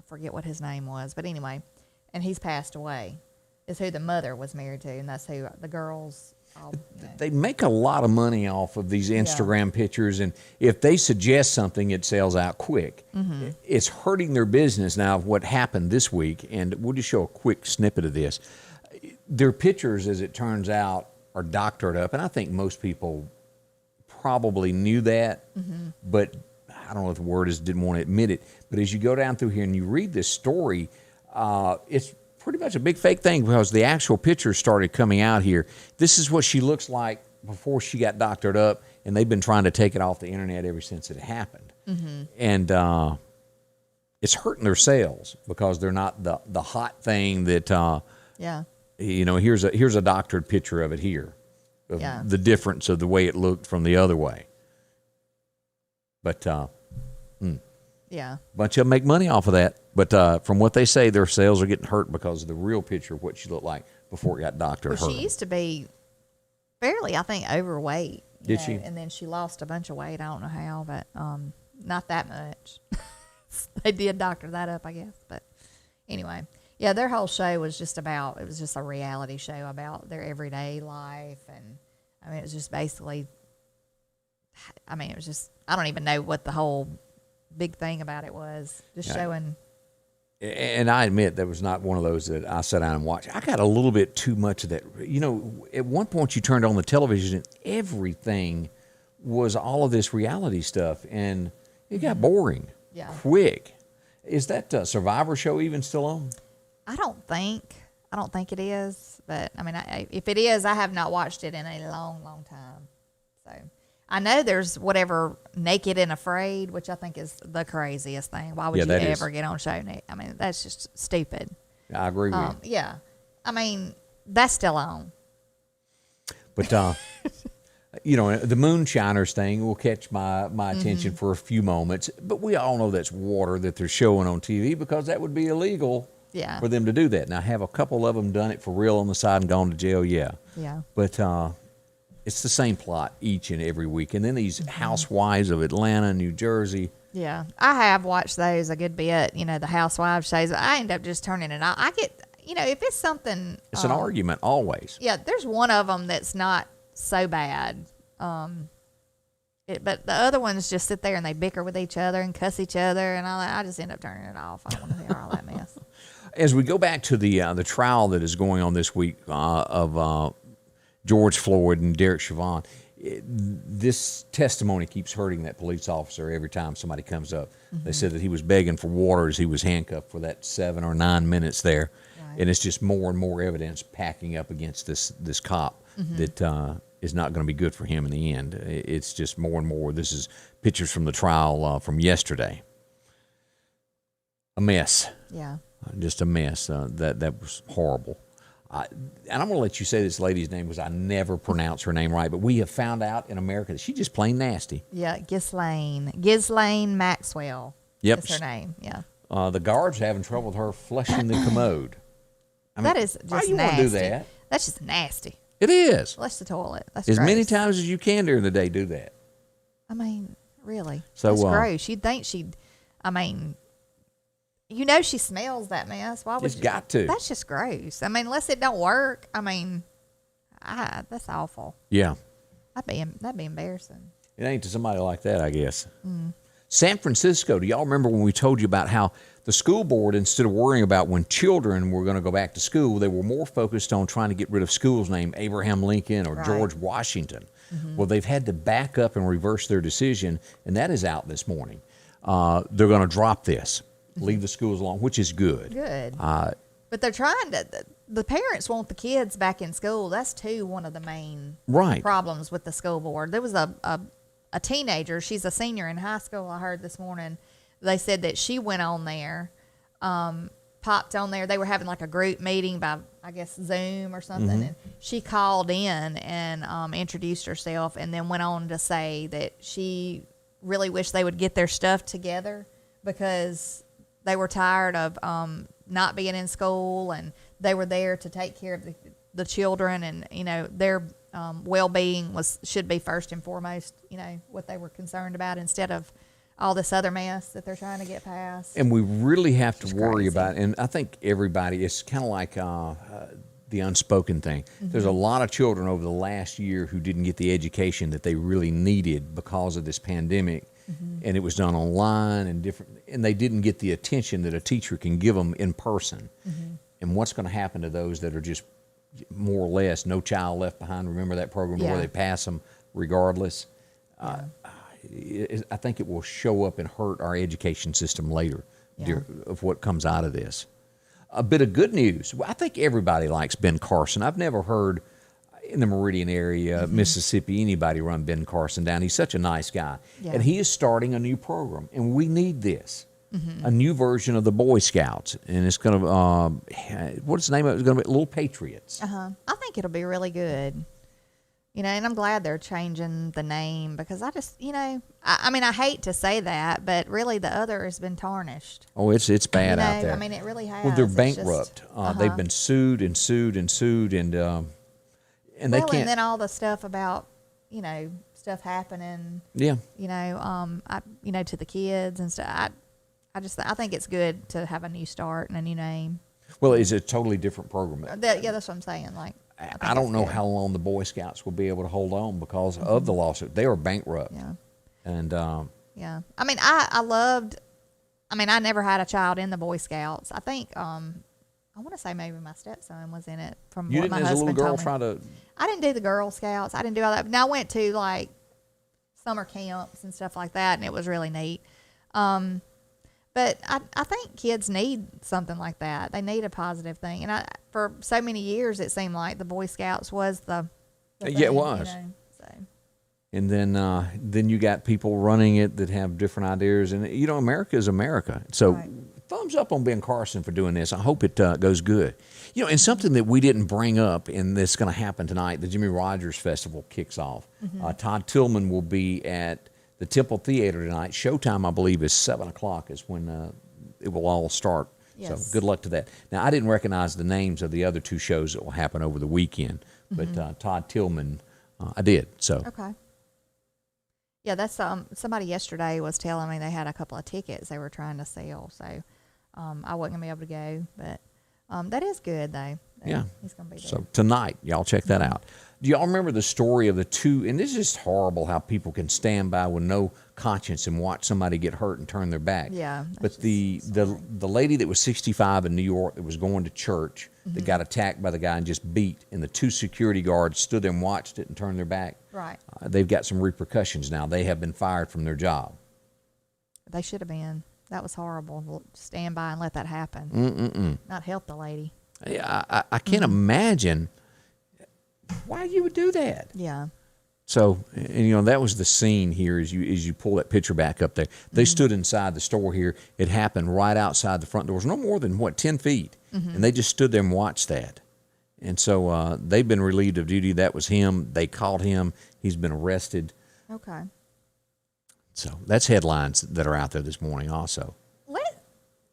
forget what his name was, but anyway, and he's passed away. Is who the mother was married to, and that's who the girls.
They make a lot of money off of these Instagram pictures, and if they suggest something, it sells out quick. Mm-hmm. It's hurting their business now. What happened this week, and we'll just show a quick snippet of this. Their pictures, as it turns out, are doctored up, and I think most people probably knew that, but I don't know if the word is didn't want to admit it. But as you go down through here and you read this story, it's pretty much a big fake thing because the actual pictures started coming out here. This is what she looks like before she got doctored up, and they've been trying to take it off the internet ever since it happened. Mm-hmm. And it's hurting their sales because they're not the hot thing that here's a doctored picture of it here, of the difference of the way it looked from the other way. But bunch of them make money off of that. But from what they say, their sales are getting hurt because of the real picture of what she looked like before it got doctored.
Well, she used to be fairly, I think, overweight.
Did she?
And then she lost a bunch of weight. I don't know how, but not that much. They did doctor that up, I guess. But anyway, yeah, their whole show was just about, it was just a reality show about their everyday life. And, I mean, it was just basically, I mean, it was just, I don't even know what the whole big thing about it was. Just showing.
And I admit that was not one of those that I sat down and watched. I got a little bit too much of that. You know, at one point you turned on the television and everything was all of this reality stuff, and it got boring quick. Is that Survivor show even still on? I don't think it is. But, I mean, if it is, I have not watched it in a long, long time. So I know there's whatever Naked and Afraid, which I think is the craziest thing. Why would you ever get on show? I mean, that's just stupid. I agree with you. Yeah. I mean, that's still on. But, you know, the moonshiners thing will catch my attention for a few moments. But we all know that's water that they're showing on TV because that would be illegal for them to do that. Now, have a couple of them done it for real on the side and gone to jail? Yeah. But it's the same plot each and every week. And then these housewives of Atlanta, New Jersey. Yeah, I have watched those a good bit, you know, the housewives shows. I end up just turning it off. I get, you know, if it's something. It's an argument always. Yeah, there's one of them that's not so bad. But the other ones just sit there and they bicker with each other and cuss each other. And I just end up turning it off. I don't want to hear all that mess. As we go back to the trial that is going on this week of George Floyd and Derek Chauvin, this testimony keeps hurting that police officer every time somebody comes up. They said that he was begging for water as he was handcuffed for that 7 or 9 minutes there. Right. And it's just more and more evidence packing up against this cop that is not going to be good for him in the end. It's just more and more. This is pictures from the trial from yesterday. A mess. Yeah. Just a mess. That was horrible. And I'm going to let you say this lady's name because I never pronounce her name right, but we have found out in America that she's just plain nasty. Yeah, Ghislaine Maxwell. Yep. Is her name, yeah. The guards are having trouble with her flushing the commode. I mean, that is just nasty. Why do you want to do that? That's just nasty. It is. Flush the toilet. That's as gross. Many times as you can during the day, do that. I mean, really. So, that's gross. You'd think she'd, I mean, you know she smells that mess. Why would you? It's got to. That's just gross. I mean, unless it don't work. I mean, that's awful. Yeah. That'd be embarrassing. It ain't to somebody like that, I guess. San Francisco, do y'all remember when we told you about how the school board, instead of worrying about when children were going to go back to school, they were more focused on trying to get rid of schools named Abraham Lincoln or George Washington. Well, they've had to back up and reverse their decision, and that is out this morning. They're going to drop this. Leave the schools alone, which is good. Good. But they're trying to, the parents want the kids back in school. That's one of the main problems with the school board. There was a teenager, she's a senior in high school, I heard this morning. They said that she went on there, popped on there. They were having like a group meeting by, I guess, Zoom or something. And she called in and introduced herself and then went on to say that she
really wish they would get their stuff together because they were tired of not being in school, and they were there to take care of the children, and their well-being should be first and foremost, what they were concerned about, instead of all this other mess that they're trying to get past.
And we really have to worry
crazy.
about, and I think everybody, it's kind of like the unspoken thing. There's a lot of children over the last year who didn't get the education that they really needed because of this pandemic, and it was done online and they didn't get the attention that a teacher can give them in person. And what's going to happen to those that are just more or less No Child Left Behind? Remember that program where they pass them regardless? I think it will show up and hurt our education system later of what comes out of this. A bit of good news. I think everybody likes Ben Carson. I've never heard in the Meridian area, Mississippi, anybody run Ben Carson down. He's such a nice guy.
Yeah.
And he is starting a new program, and we need this. A new version of the Boy Scouts. And it's going to, what's the name of it? It's going to be Little Patriots.
I think it'll be really good. And I'm glad they're changing the name, because I just, I mean, I hate to say that, but really the other has been tarnished.
Oh, it's bad out there.
I mean, it really has.
Well, they're
It's
bankrupt.
just,
They've been sued and sued and sued, and they can't.
And then all the stuff about, stuff happening.
Yeah.
To the kids and stuff. I think it's good to have a new start and a new name.
Well, it's a totally different program.
That's what I'm saying. Like,
I don't know how long the Boy Scouts will be able to hold on because of the lawsuit. They are bankrupt.
Yeah.
And
yeah. I mean, I never had a child in the Boy Scouts. I think I want to say maybe my stepson was in it. From
you
what
didn't,
my
as a
husband
little girl,
told me.
try to.
I didn't do the Girl Scouts. I didn't do all that. Now I went to like summer camps and stuff like that, and it was really neat. But I think kids need something like that. They need a positive thing. And for so many years, it seemed like the Boy Scouts was the
Yeah,
thing,
it was.
So.
And then you got people running it that have different ideas. And, America is America. So thumbs up on Ben Carson for doing this. I hope it goes good. And something that we didn't bring up, and that's going to happen tonight, the Jimmy Rogers Festival kicks off. Todd Tillman will be at the Temple Theater tonight. Showtime, I believe, is 7 o'clock is when it will all start.
Yes.
So good luck to that. Now, I didn't recognize the names of the other two shows that will happen over the weekend, but Todd Tillman, I did. So
Okay. Yeah, that's somebody yesterday was telling me they had a couple of tickets they were trying to sell. So I wasn't going to be able to go, but that is good, though.
Yeah.
He's going to be there.
So tonight, y'all check that out. Do y'all remember the story of the two? And this is just horrible how people can stand by with no conscience and watch somebody get hurt and turn their back.
Yeah.
But the lady that was 65 in New York that was going to church that got attacked by the guy and just beat, and the two security guards stood there and watched it and turned their back.
Right.
They've got some repercussions now. They have been fired from their job.
They should have been. That was horrible. Stand by and let that happen. Not help the lady.
I can't imagine why you would do that.
Yeah.
So, and that was the scene here as you pull that picture back up there. They stood inside the store here. It happened right outside the front doors, no more than 10 feet, and they just stood there and watched that. And so they've been relieved of duty. That was him. They caught him. He's been arrested.
Okay.
So that's headlines that are out there this morning. Also,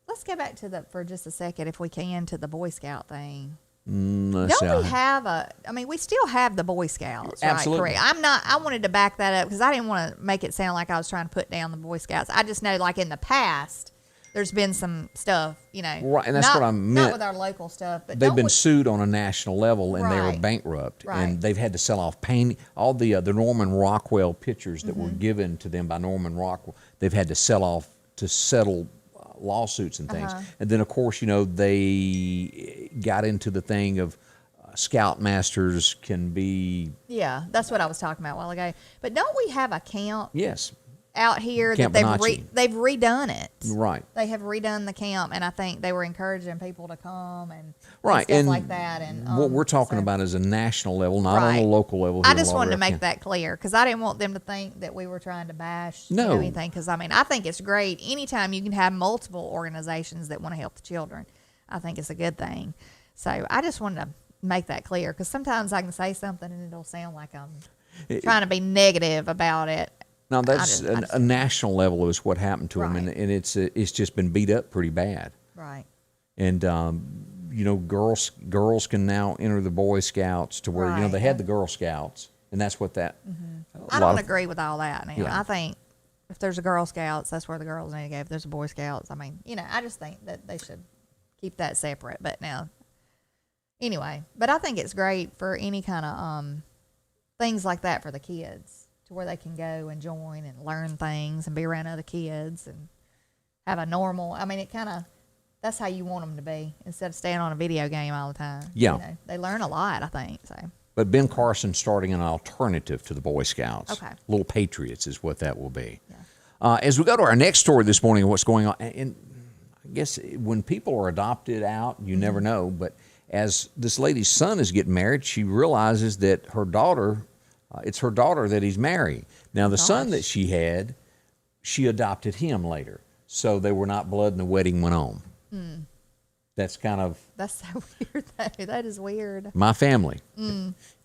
let's go back for just a second, if we can, to the Boy Scout thing.
Don't
Don't we have we still have the Boy Scouts, right?
Absolutely.
Correct. I wanted to back that up because I didn't want to make it sound like I was trying to put down the Boy Scouts. I just know, like in the past, there's been some stuff,
Right, and that's
not,
what I meant.
Not with our local stuff, but
they've been sued on a national level, and they were
Right.
bankrupt,
Right.
and they've had to sell off all the Norman Rockwell pictures that were given to them by Norman Rockwell. They've had to sell off to settle lawsuits and things. And then, of course, they got into the thing of scoutmasters can be.
Yeah, that's what I was talking about a while ago. But don't we have a camp
Yes.
out here
Camp
that
Bonacci.
they've redone it?
Right.
They have redone the camp, and I think they were encouraging people to come and
Right,
stuff
and
like that. And
what we're talking
so-
about is a national level, not on a
Right.
local level.
I
here in
just wanted to
Lauderdale
make that clear because I didn't want them to think that we were trying to bash
No.
anything. Because I think it's great anytime you can have multiple organizations that want to help the children. I think it's a good thing. So I just wanted to make that clear because sometimes I can say something and it'll sound like I'm trying to be negative about it.
No, that's a national level is what happened to him,
Right.
and it's just been beat up pretty bad.
Right.
And girls can now enter the Boy Scouts to where
Right.
they had the Girl Scouts, and that's what that.
I don't agree with all that now.
Yeah.
I think if there's a Girl Scouts, that's where the girls need to go. If there's a Boy Scouts, I mean, I just think that they should keep that separate. But now, anyway, but I think it's great for any kind of things like that for the kids, to where they can go and join and learn things and be around other kids and have a normal. I mean, that's how you want them to be, instead of staying on a video game all the time.
Yeah.
They learn a lot, I think. So.
But Ben Carson's starting an alternative to the Boy Scouts.
Okay.
Little Patriots is what that will be.
Yeah.
As we go to our next story this morning, what's going on, and I guess when people are adopted out, you never know, but as this lady's son is getting married, she realizes that her daughter, it's her daughter that he's marrying. Now, the son that she had, she adopted him later. So they were not blood and the wedding went on. That's kind of...
That's so weird, though. That is weird.
My family.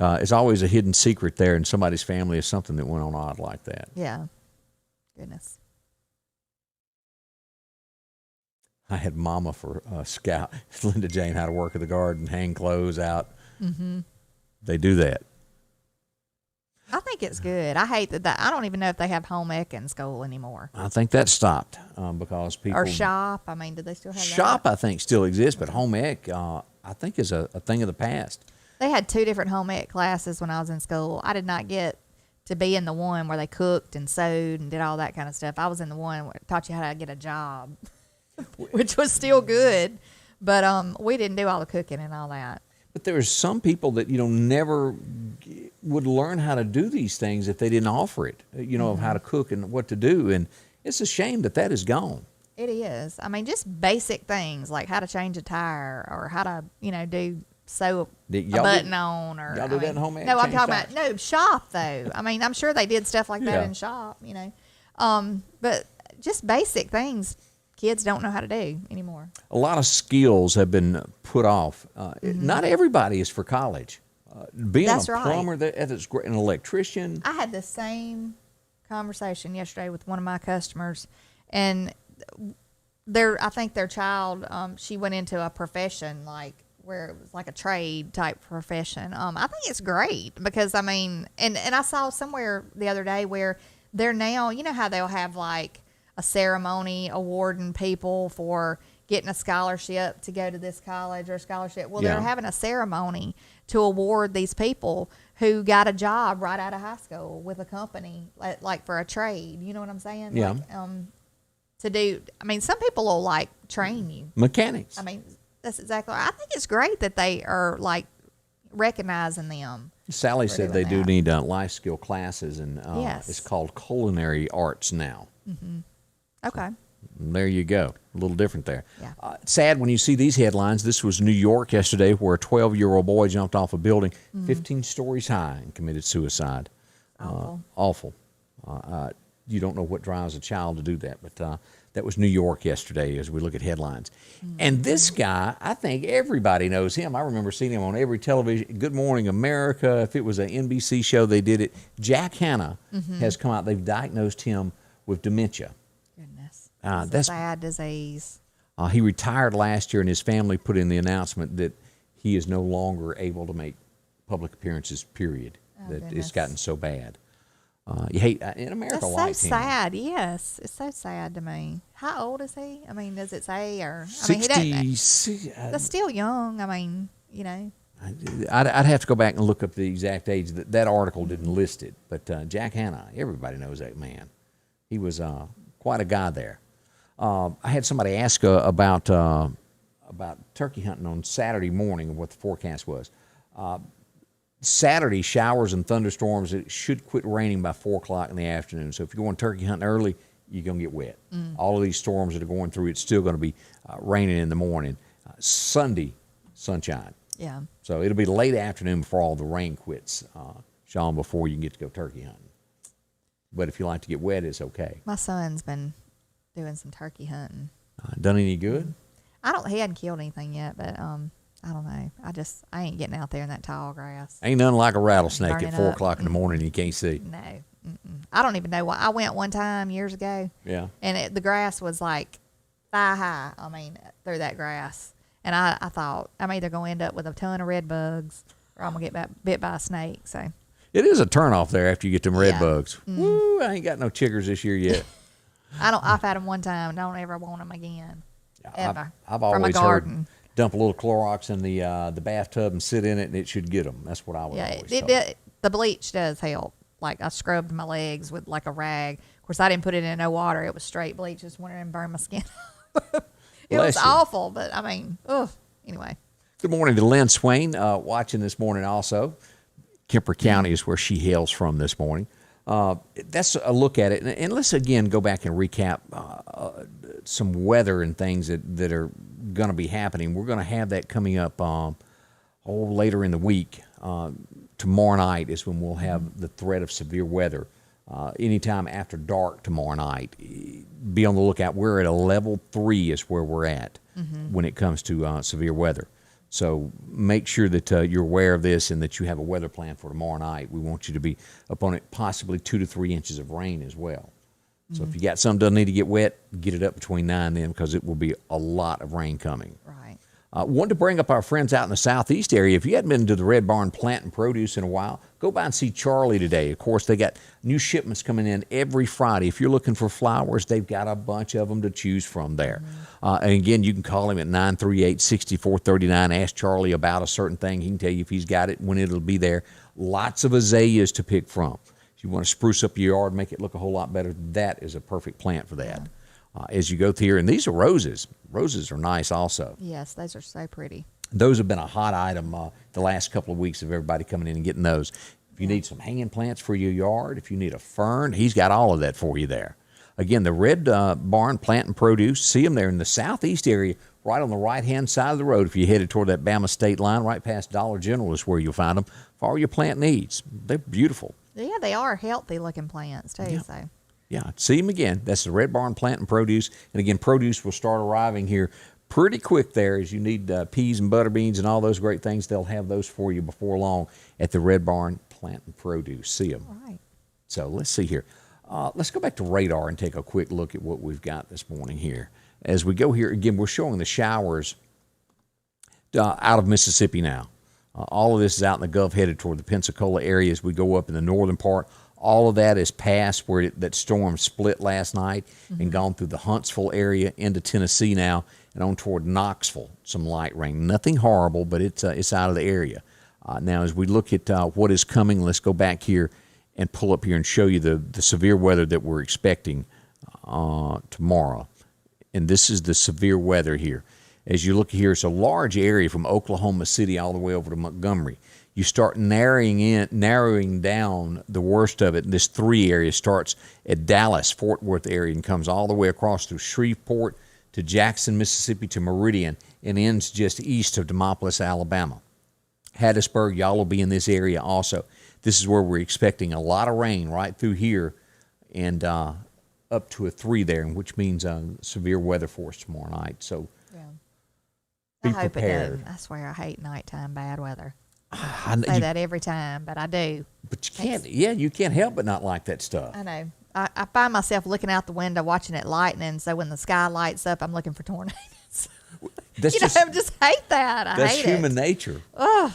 It's always a hidden secret there in somebody's family is something that went on odd like that.
Yeah. Goodness.
I had Mama for Scout, Linda Jane, how to work at the garden, hang clothes out. Mm-hmm. They do that.
I think it's good. I hate that. I don't even know if they have home ec in school anymore.
I think that stopped because people...
Or shop. I mean, do they still have that?
Shop, I think, still exists, but home ec, I think, is a thing of the past.
They had 2 different home ec classes when I was in school. I did not get to be in the one where they cooked and sewed and did all that kind of stuff. I was in the one where it taught you how to get a job, which was still good, but we didn't do all the cooking and all that.
But there's some people that, never would learn how to do these things if they didn't offer it, of how to cook and what to do. And it's a shame that is gone.
It is. I mean, just basic things like how to change a tire or how to, sew a button on. Or
y'all do that in home ec?
No, I'm talking about, shop, though. I mean, I'm sure they did stuff like that in shop, But just basic things kids don't know how to do anymore.
A lot of skills have been put off. Not everybody is for college. Being
That's
a plumber, that's great, an electrician.
I had the same conversation yesterday with one of my customers, and I think their child, she went into a profession where it was like a trade type profession. I think it's great because I mean, and I saw somewhere the other day where they're now, how they'll have a ceremony awarding people for getting a scholarship to go to this college or a scholarship. Well, they're having a ceremony to award these people who got a job right out of high school with a company, like for a trade. You know what I'm saying?
Yeah.
To do, I mean, some people will train you.
Mechanics.
I mean, that's exactly. I think it's great that they are recognizing them.
Sally said they do need life skill classes, and
Yes.
it's called culinary arts now.
Okay.
There you go. A little different there.
Yeah.
Sad when you see these headlines. This was New York yesterday where a 12-year-old boy jumped off a building 15 stories high and committed suicide. Awful. You don't know what drives a child to do that, but that was New York yesterday as we look at headlines. And this guy, I think everybody knows him. I remember seeing him on every television. Good Morning America. If it was an NBC show, they did it. Jack Hanna has come out. They've diagnosed him with dementia.
Goodness.
That's
a sad disease.
He retired last year, and his family put in the announcement that he is no longer able to make public appearances, period. That
goodness.
it's gotten so bad. You hate in America.
That's so sad. Yes, it's so sad to me. How old is he? I mean, does it say or? I mean,
60.
That's still young. I mean,
I'd have to go back and look up the exact age. That article didn't list it, but Jack Hanna, everybody knows that man. He was quite a guy there. I had somebody ask about turkey hunting on Saturday morning and what the forecast was. Saturday, showers and thunderstorms. It should quit raining by 4 o'clock in the afternoon. So if you're going turkey hunting early, you're going to get wet. All of these storms that are going through, it's still going to be raining in the morning. Sunday, sunshine.
Yeah.
So it'll be late afternoon before all the rain quits, Sean, before you can get to go turkey hunting. But if you like to get wet, it's okay.
My son's been doing some turkey hunting.
Done any good?
He hadn't killed anything yet, but I don't know. I ain't getting out there in that tall grass.
Ain't nothing like a rattlesnake
Burn
at
it
4
up.
o'clock in the morning you can't see.
No. I don't even know why. I went one time years ago.
Yeah.
And the grass was like thigh high. I mean, through that grass. And I thought, I'm either going to end up with a ton of red bugs or I'm going to get bit by a snake. So
It is a turnoff there after you get them red
Yeah.
bugs. Woo, I ain't got no chiggers this year yet.
I've had them one time. Don't ever want them again. Ever.
I've
From a
always heard
garden.
dump a little Clorox in the bathtub and sit in it, and it should get them. That's what I was
Yeah,
always told.
the bleach does help. Like I scrubbed my legs with like a rag. Of course, I didn't put it in no water. It was straight bleach. Just went in and burned my skin. It
Bless
was
you.
awful, but I mean, anyway.
Good morning to Lynn Swain, watching this morning also. Kemper County is where she hails from this morning. That's a look at it. And let's again go back and recap some weather and things that are going to be happening. We're going to have that coming up later in the week. Tomorrow night is when we'll have the threat of severe weather. Anytime after dark tomorrow night, be on the lookout. We're at a level 3 is where we're at when it comes to severe weather. So make sure that you're aware of this and that you have a weather plan for tomorrow night. We want you to be up on it, possibly 2 to 3 inches of rain as well. So if you got something that doesn't need to get wet, get it up between now and then because it will be a lot of rain coming.
Right.
Wanted to bring up our friends out in the southeast area. If you hadn't been to the Red Barn Plant and Produce in a while, go by and see Charlie today. Of course, they got new shipments coming in every Friday. If you're looking for flowers, they've got a bunch of them to choose from there. And again, you can call him at 938-6439. Ask Charlie about a certain thing. He can tell you if he's got it, when it'll be there. Lots of azaleas to pick from. If you want to spruce up your yard, make it look a whole lot better, that is a perfect plant for that. As you go through here, and these are roses. Roses are nice also.
Yes, those are so pretty.
Those have been a hot item the last couple of weeks of everybody coming in and getting those. If you need some hanging plants for your yard, if you need a fern, he's got all of that for you there. Again, the Red Barn Plant and Produce, see them there in the southeast area, right on the right-hand side of the road. If you're headed toward that Bama state line, right past Dollar General is where you'll find them for all your plant needs. They're beautiful.
Yeah, they are healthy-looking plants, too.
Yeah.
So
Yeah, see them again. That's the Red Barn Plant and Produce. And again, produce will start arriving here pretty quick there as you need peas and butter beans and all those great things. They'll have those for you before long at the Red Barn Plant and Produce. See them.
Right.
So let's see here. Let's go back to radar and take a quick look at what we've got this morning here. As we go here, again, we're showing the showers out of Mississippi now. All of this is out in the Gulf headed toward the Pensacola area as we go up in the northern part. All of that is past where that storm split last night and gone through the Huntsville area into Tennessee now and on toward Knoxville. Some light rain. Nothing horrible, but it's out of the area. Now, as we look at what is coming, let's go back here and pull up here and show you the severe weather that we're expecting tomorrow. And this is the severe weather here. As you look here, it's a large area from Oklahoma City all the way over to Montgomery. You start narrowing down the worst of it. This 3 area starts at Dallas, Fort Worth area, and comes all the way across through Shreveport to Jackson, Mississippi to Meridian, and ends just east of Demopolis, Alabama. Hattiesburg, y'all will be in this area also. This is where we're expecting a lot of rain right through here and up to a 3 there, which means severe weather for us tomorrow night. So be
I hope
prepared.
it does. I swear I hate nighttime bad weather.
I
I say that every time, but I do.
But you can't, you can't help but not like that stuff.
I know. I find myself looking out the window watching it lightning, so when the sky lights up, I'm looking for tornadoes.
That's
I just hate that. I
that's
hate
human
it.
nature.
Ugh.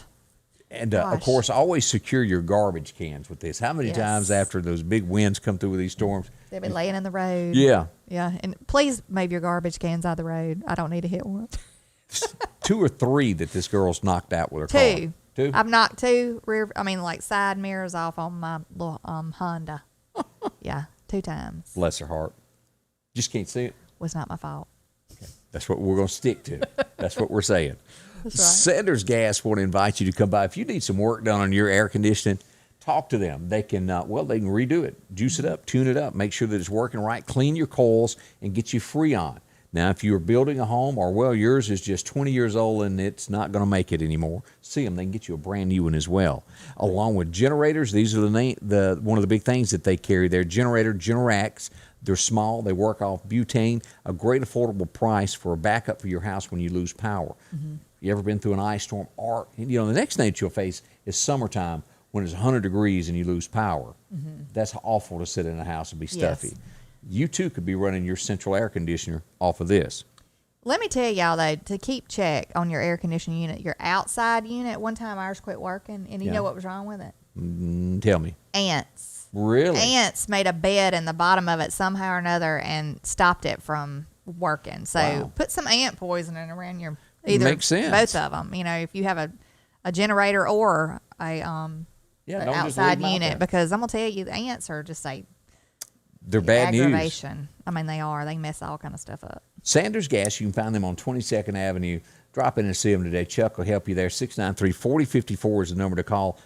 And, of
Gosh.
course, always secure your garbage cans with this. How many
Yes.
times after those big winds come through with these storms?
They've been laying in the road.
Yeah.
Yeah. And please move your garbage cans out of the road. I don't need to hit one.
2 or 3 that this girl's knocked out with her
2.
car. 2?
I've knocked 2 like side mirrors off on my little Honda. Yeah, 2 times.
Bless her heart. Just can't see it.
Was not my fault.
That's what we're going to stick to. That's what we're saying.
That's right.
Sanders Gas want to invite you to come by. If you need some work done on your air conditioning, talk to them. They can, they can redo it, juice it up, tune it up, make sure that it's working right, clean your coils, and get you Freon. Now, if you're building a home or, yours is just 20 years old and it's not going to make it anymore, see them. They can get you a brand new one as well. Along with generators, these are one of the big things that they carry. They're Generacs. They're small. They work off butane, a great affordable price for a backup for your house when you lose power. You ever been through an ice storm? Or, the next thing that you'll face is summertime when it's 100 degrees and you lose power. That's awful to sit in a house and be stuffy.
Yes.
You too could be running your central air conditioner off of this.
Let me tell y'all though, to keep check on your air conditioning unit, your outside unit. One time ours quit working, and you know what was wrong with it?
Tell me.
Ants.
Really?
Ants made a bed in the bottom of it somehow or another and stopped it from working. So put some ant poisoning around your
Makes sense.
both of them. You know, if you have a generator or a an
don't just
outside
leave 'em out
unit,
there.
because I'm gonna tell you, the ants are just
They're bad news.
aggravation. I mean, they are. They mess all kind of stuff up.
Sanders Gas, you can find them on 22nd Avenue. Drop in and see them today. Chuck will help you there. 693-4054 is the number to call.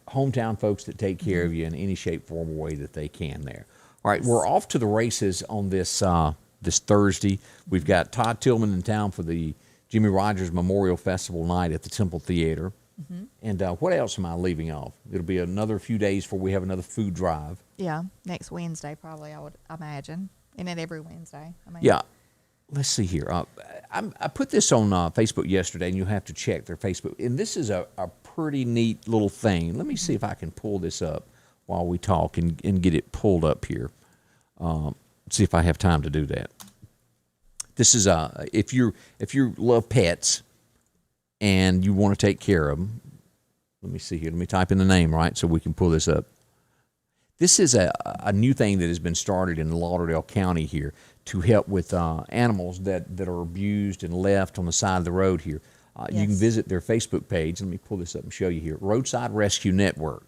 Hometown folks that take care of you in any shape, form, or way that they can there. All right, we're off to the races on this this Thursday. We've got Todd Tillman in town for the Jimmy Rogers Memorial Festival night at the Temple Theater. And what else am I leaving off? It'll be another few days before we have another food drive.
Yeah, next Wednesday probably, I would imagine. Isn't it every Wednesday? I mean,
Yeah. Let's see here. I put this on Facebook yesterday, and you'll have to check their Facebook. And this is a pretty neat little thing. Let me see if I can pull this up while we talk and get it pulled up here. See if I have time to do that. This is if you love pets and you want to take care of them. Let me see here. Let me type in the name right so we can pull this up. This is a new thing that has been started in Lauderdale County here to help with animals that are abused and left on the side of the road here. You can visit their Facebook page. Let me pull this up and show you here. Roadside Rescue Network.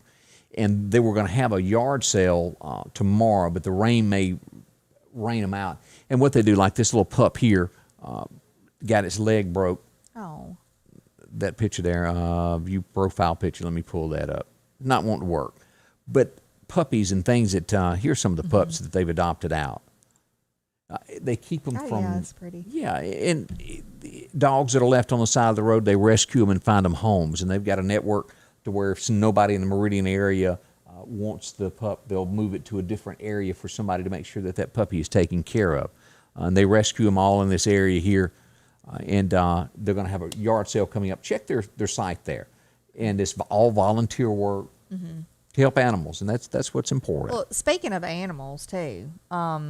And they were going to have a yard sale tomorrow, but the rain may rain them out. And what they do, like this little pup here, got its leg broke.
Oh.
That picture there, view profile picture, let me pull that up. Not wanting to work. But puppies and things that, here's some of the pups that they've adopted out. They keep them from...
yeah, that's pretty.
Yeah, and dogs that are left on the side of the road, they rescue them and find them homes. And they've got a network to where if nobody in the Meridian area wants the pup, they'll move it to a different area for somebody to make sure that that puppy is taken care of. And they rescue them all in this area here. And they're going to have a yard sale coming up. Check their site there. And it's all volunteer work to help animals, and that's what's important.
Well, speaking of animals, too,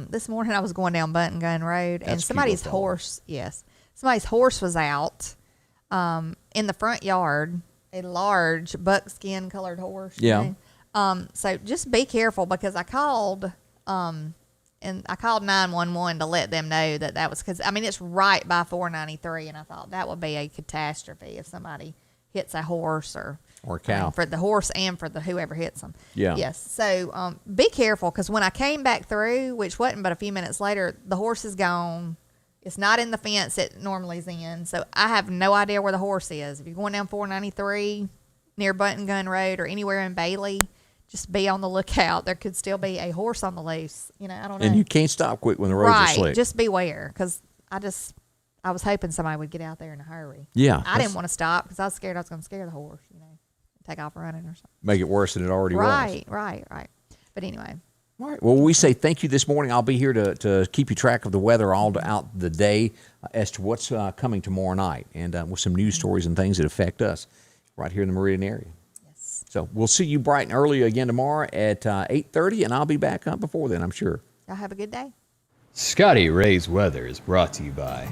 this morning I was going down Bunton Gun Road, and somebody's horse, somebody's horse was out in the front yard, a large buckskin colored horse.
Yeah.
So just be careful, because I called... and I called 911 to let them know that was because, I mean, it's right by 493, and I thought that would be a catastrophe if somebody hits a horse or
a cow.
For the horse and for the whoever hits them.
Yeah.
Yes. So be careful, because when I came back through, which wasn't but a few minutes later, the horse is gone. It's not in the fence it normally is in. So I have no idea where the horse is. If you're going down 493 near Bunton Gun Road or anywhere in Bailey, just be on the lookout. There could still be a horse on the loose. You know, I don't know.
And you can't stop quick when the roads are slick.
Just beware, because I was hoping somebody would get out there in a hurry.
Yeah.
I didn't want to stop because I was scared I was going to scare the horse, you know, take off running or something.
Make it worse than it already was.
Right. But anyway.
All right. Well, we say thank you this morning. I'll be here to keep you track of the weather all out the day as to what's coming tomorrow night, and with some news stories and things that affect us right here in the Meridian area. So we'll see you bright and early again tomorrow at 8:30, and I'll be back up before then, I'm sure.
Y'all have a good day.
Scotty Ray's Weather is brought to you by